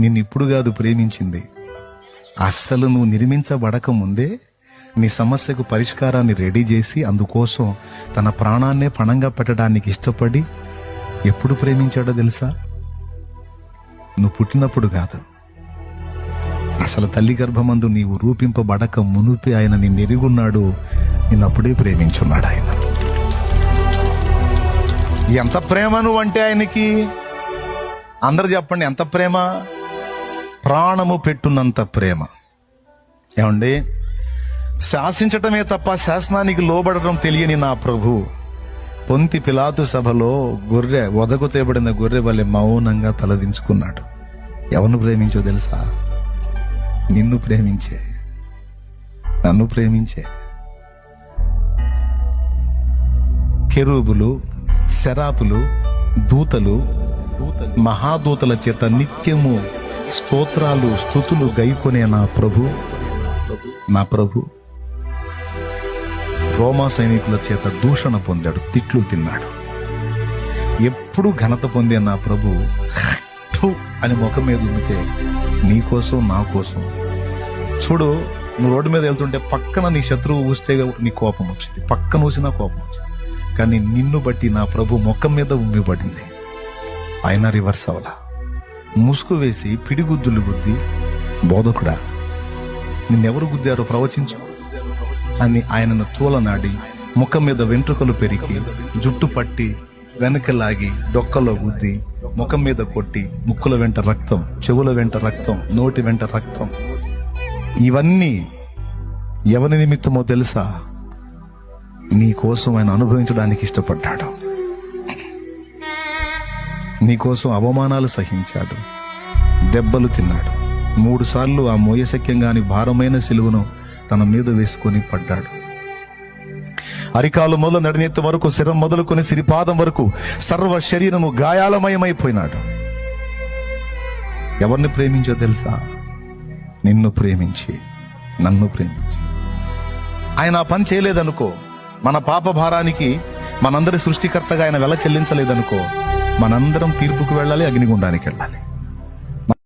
నిన్ను ఇప్పుడు కాదు ప్రేమించింది, అస్సలు నువ్వు నిర్మించబడక ముందే నీ సమస్యకు పరిష్కారాన్ని రెడీ చేసి అందుకోసం తన ప్రాణాన్నే పణంగా పెట్టడానికి ఇష్టపడి ఎప్పుడు ప్రేమించాడో తెలుసా? నువ్వు పుట్టినప్పుడు కాదు, అసలు తల్లి గర్భమందు నీవు రూపింపబడక మునుపే ఆయన నిన్ను ఎరుగున్నాడు, నిన్నప్పుడే ప్రేమించున్నాడు ఆయన. ఎంత ప్రేమ నువ్వు అంటే ఆయనకి, అందరు చెప్పండి, ఎంత ప్రేమ? ప్రాణము పెట్టున్నంత ప్రేమ. ఏమండి, శాసించటమే తప్ప శాసనానికి లోబడటం తెలియని నా ప్రభు పొంతి పిలాతు సభలో గొర్రె వదకు చేయబడిన గొర్రె వలె మౌనంగా తలదించుకున్నాడు. ఎవరిని ప్రేమించో తెలుసా? నిన్ను ప్రేమించే, నన్ను ప్రేమించే. కెరూబులు, శరాపులు, దూతలు, మహాదూతల చేత నిత్యము స్తోత్రాలు స్తుతులు గైకొనే నా ప్రభు రోమా సైనికుల చేత దూషణ పొందాడు, తిట్లు తిన్నాడు. ఎప్పుడు ఘనత పొందే నా ప్రభు అని ముఖం మీద ఉమ్మితే నీకోసం నా కోసం. చూడు, నువ్వు రోడ్డు మీద వెళ్తుంటే పక్కన నీ శత్రువు ఊస్తే నీ కోపం వచ్చింది, పక్కన ఊసినా కోపం వచ్చింది. కానీ నిన్ను బట్టి నా ప్రభు ముఖం మీద ఉమ్మిపడింది, ఆయన రివర్స్ అవలా. ముసుగు వేసి పిడిగుద్దులు గుద్ది, బోధకుడా నిన్నెవరు గుద్దారో ప్రవచించు అని ఆయనను తూలనాడి ముఖం మీద వెంట్రుకలు పెరికి జుట్టు పట్టి వెనక లాగి డొక్కలో గుద్ది ముఖం మీద కొట్టి ముక్కుల వెంట రక్తం, చెవుల వెంట రక్తం, నోటి వెంట రక్తం. ఇవన్నీ ఎవరి నిమిత్తమో తెలుసా? నీ కోసం ఆయన అనుభవించడానికి ఇష్టపడ్డాడు. నీకోసం అవమానాలు సహించాడు, దెబ్బలు తిన్నాడు. 3 సార్లు ఆ మోయశక్యంగాని భారమైన సిలువను తన మీద వేసుకొని పడ్డాడు. అరికాలు మొదలు నడినెత్తి వరకు, శిరం మొదలుకొని సిరిపాదం వరకు సర్వ శరీరము గాయాలమయమైపోయినాడు. ఎవరిని ప్రేమించో తెలుసా? నిన్ను ప్రేమించి, నన్ను ప్రేమించి. ఆయన ఆ పని చేయలేదనుకో, మన పాప భారానికి మనందరి సృష్టికర్తగా ఆయన వెల చెల్లించలేదనుకో, మనందరం తీర్పుకు వెళ్ళాలి, అగ్నిగుండానికి వెళ్ళాలి.